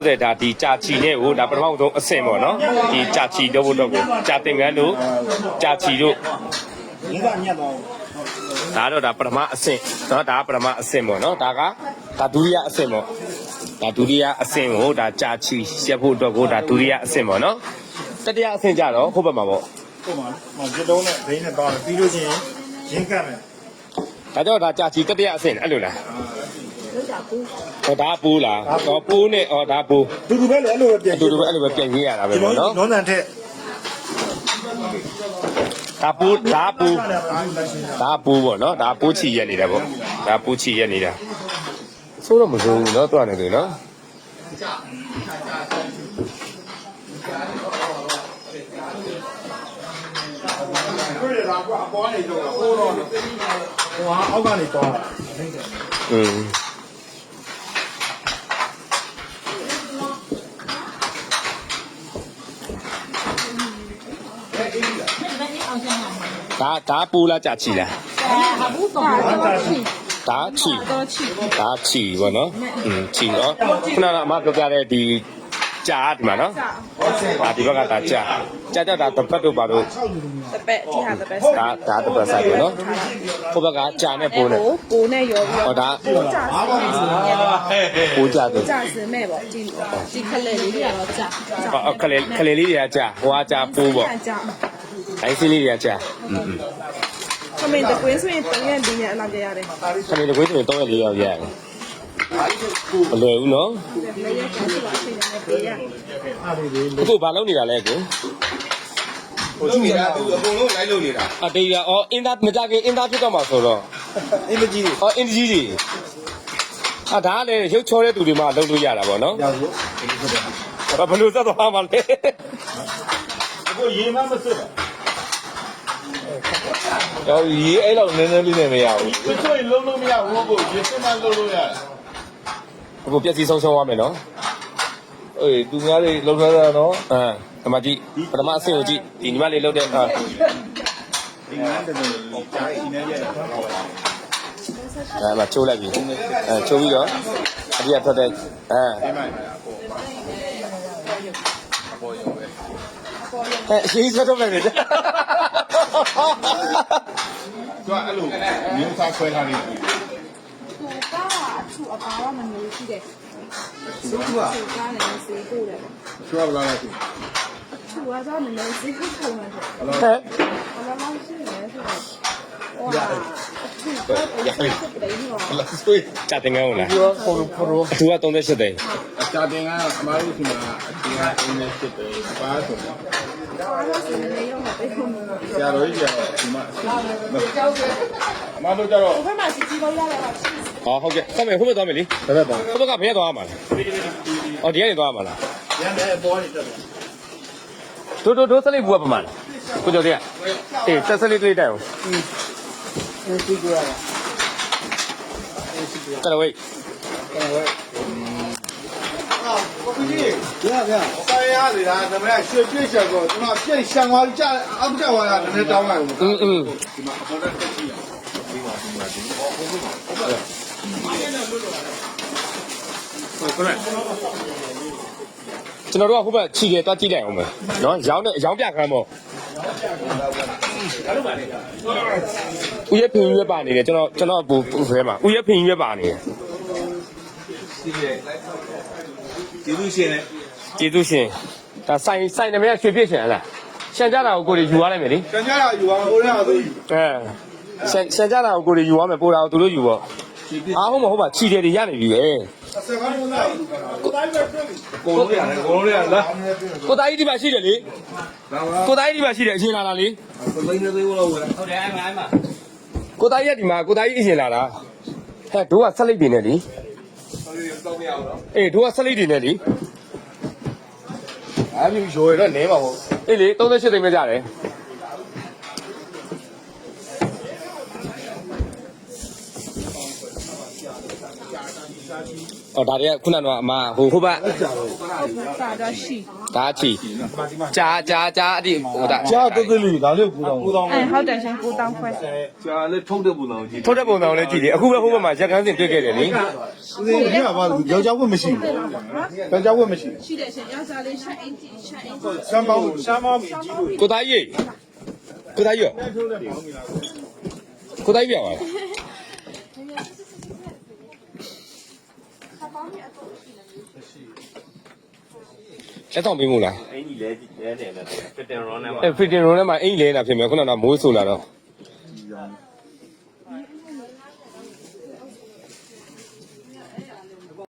တဲ့ဒါဒီကြာချီနဲ့ကိုဒါပထမဆုံးအဆင့်ပေါ့နော်ဒီကြာချီတော့ဘုတော့ကိုကြာတင်ကန်းတို့ကြာချီတို့ဒါတော့ဒါပထမအဆင့်နော်ဒါပထမအဆင့်ပေါ့နော်ဒါဒုတိယအဆင့်ပေါ့ဒါဒုတိယအဆင့်ကိုဒါကြာချီရက်ဖို့အတွက်ကိုဒါဒုတိယအဆင့်ပေါ့နော်တတိယအဆင့်ကြတော့ဟုတ်ပါမှာပေါ့ဟုတ်ပါဒီတုံးနဲ့ဒိန်းနဲ့ပေါင်းပြီးလို့ချင်းရင်းကတ်မယ်ဒါကြောင့်ဒါကြာချီတတိယအဆင့်အဲ့လိုလားဟောဒါပူးလားဟောပူးနဲ့ဟောဒါပူးတူတူပဲလေအဲ့လိုပဲပြန်တူတူပဲအဲ့လိုပဲပြန်ရေးရတာပဲပေါ့နော်နွမ်းတန်ထက်ဒါပူးပေါ့နော်ဒါပူးချီရက်နေတာပေါ့ဒါပူးချီရက်နေတာဆိုးတော့မဆိုးဘူးနော်တွားနေတယ်နော်တွေ့ရတာကအပေါ်နေတော့ဟိုတော့ဟိုဟာအောက်ကနေတော့ဒါပူလားကြာချီလားဒါချီပေါ့နော်ချီနော်ခုနကအမပြောပြတဲ့ဒီကြာဒီမှာနော်ဒါဒီဘက်ကဒါကြာဒါတပတ်တို့ပါလို့တပက်ဒီဟာတပက်ဒါတပတ်ဆိုင်ပေါ့နော်ဟိုဘက်ကကြာနဲ့ပိုးနဲ့ပိုးနဲ့ရောပြီးတော့ဒါပိုးကြာတယ်ကြာစမဲ့ပေါ့ဒီခလေးလေးတွေကတော့ကြာခလေးလေးတွေကကြာဟိုကကြာပိုးပေါ့အိုင်စီလေးတွေကကြာခမင်းတကွင်းဆိုရင်3ရက်4ရက်အလောက်ကြရတယ်ခမင်းတကွင်းဆိုရင်3ရက်4ရက်ရတယ်မလွယ်ဘူးနော်အခုဘာလုပ်နေတာလဲကိုလုပ်နေတာသူအကုန်လုံးလိုက်လုပ်နေတာတေးရအော်အင်းသားမကြခင်အင်းသားဖြစ်တော့မှာဆိုတော့အင်းကြီးအော်အင်းကြီးကြီးဒါလည်းရုပ်ချောတဲ့သူတွေမှလုပ်လို့ရတာပေါ့နော်ရဘူးဘယ်လိုစတော့မှလဲအခုရေမမစွတ်တော့ရေအဲ့လောက်နည်းနည်းလေးနဲ့မရဘူးသူတို့လုံးလုံးမရဘူးကိုရေစမလုံးလို့ရတယ်အခုပြက်စီးဆုံးရှုံးသွားမယ်နော်အေးသူများလေးလုံးထားတာနော်ဒီမှာကြည့်ပထမအဆင့်ကိုကြည့်ဒီညီမလေးလုပ်တဲ့ဒီငန်းတယ်ကြားအင်းနဲ့ရတယ်မှာချိုးလိုက်ပြီချိုးပြီးတော့အပြည့်ထွက်တဲ့ရေးစတော့မယ်လေသူအဲ့လိုမျိုးစားခွဲထားနေပြီသူကအပါကမမျိုးရှိတယ်သူကကားလည်းစေးပို့တယ်သူကဘယ်လိုလဲသူကတော့မလို့စေးပို့ပုံမှန်တယ်ဟဲ့ဘာလို့ရှိလဲဆိုတော့ဆွေးကြာတင်ငန်းဟုတ်လားအတူက38သိန်းကြာတင်ငန်းအမားတို့ဒီမှာအတူက38သိန်းပါဆိုတော့ဆရာတော်ကြီးကဒီမှာအမားတို့ကြတော့ဘယ်မှာစီစီလို့ရလဲပါဟုတ်ကဲ့ဆက်မယ်ဟိုဘက်သွားမယ်လေဘယ်ဘက်ပါဟိုဘက်ကဘယ်သွားမှာလဲဒီကနေသွားမှာလားရန်တဲ့ပေါ်နေတယ်တို့စလိပ်ဘူးကပမာလဲကိုကျော်တဲ့အေးစလိပ်လေးတိုက်အောင်စီကူရတာကဲဝေးကိုကြီးရဆိုင်ရလေလားဒါပေမဲ့ရွှေပြည့်ချက်ကိုကျွန်တော်ပြည့်ရှံသွားကြအောက်ကျသွားတာလည်းတောင်းလိုက်ဘူးဒီမှာအပေါ်တက်ကြည့်ရဒီမှာကျွန်တော်တို့ကဟိုဘက်ခြီတယ်တွားကြည့်လိုက်အောင်မယ်နော်ရောင်းပြခမ်းပေါ့ဦးရဖင်ရွက်ပါနေတယ်ကျွန်တော်ဘူဖဲမှာဦးရဖင်ရွက်ပါနေတယ်ကျေးဇူးရှင်လေကျေးဇူးရှင်ဒါဆိုင်တယ်မရွှေပြည့်ရှင်ဟလားရှန်ကြတာကိုကိုတွေယူသွားလိုက်မယ်လေရှန်ကြတာယူအောင်ကိုရအောင်သူရှန်ကြတာကိုကိုတွေယူသွားမယ်ပို့တာကိုသူတို့ယူပေါ့အားဟုတ်မဟုတ်ပါခြီတယ်တွေရနေပြီပဲဆက်ကားလို့လားကိုတိုင်းပဲတွေ့ပြီကိုလုံးရလားကိုသားကြီးဒီမှာရှိတယ်လေကိုသားကြီးဒီမှာရှိတယ်အရှင်လာတာလေကိုသိန်းသေးဘူးလို့ဟုတ်တယ်အဲ့မှာကိုသားကြီးကဒီမှာကိုသားကြီးအရှင်လာတာဟဲ့တို့ကဆက်လိပ်တွေနဲ့လေတော့မရဘူးနော်အေးတို့ကဆက်လိပ်တွေနဲ့လေအဲ့ဒီရိုးရတော့နေပါဘူးအေးလေ38သိန်းပဲကြတယ်ရှာ အော်ဒါတွေကခုနကတော့အမဟိုဘက် စာတော့ရှိ ဒါချီကြာအတိဟိုဒါ ကြားတက်တက်လေးဒါလေးကိုတော့ ဟုတ်တယ်ရှင်9တောင်းခွဲ ကြာလေထုတ်တဲ့ပုံစံကိုကြည့် ထုတ်တဲ့ပုံစံကိုလည်းကြည့်တယ်အခုပဲဟိုဘက်မှာရက်ကန်းစင်တွေ့ခဲ့တယ်လေ ဦးစင်းကြီးကပါယောက်ျားဝတ်မရှိဘူးယောက်ျားဝတ်မရှိ ရှိတယ်ရှင်ယောက်ျားလေးရှမ်းအင်ဂျီရှမ်းအင်ဂျီ စမ်းပေါင်းပြီးကြီးလို့ ကိုသားကြီးကိုသားကြီးကိုသားကြီးပြောပါလက်ဆောင်ပေးမို့လား အင်ကြီးလဲတယ်နဲ့ဖစ်တင်ရောနဲ့ အဲဖီတင်ရုံထဲမှာအင်လဲနေတာဖြစ်မယ်ခုနကမိုးဆိုလာတော့ ရ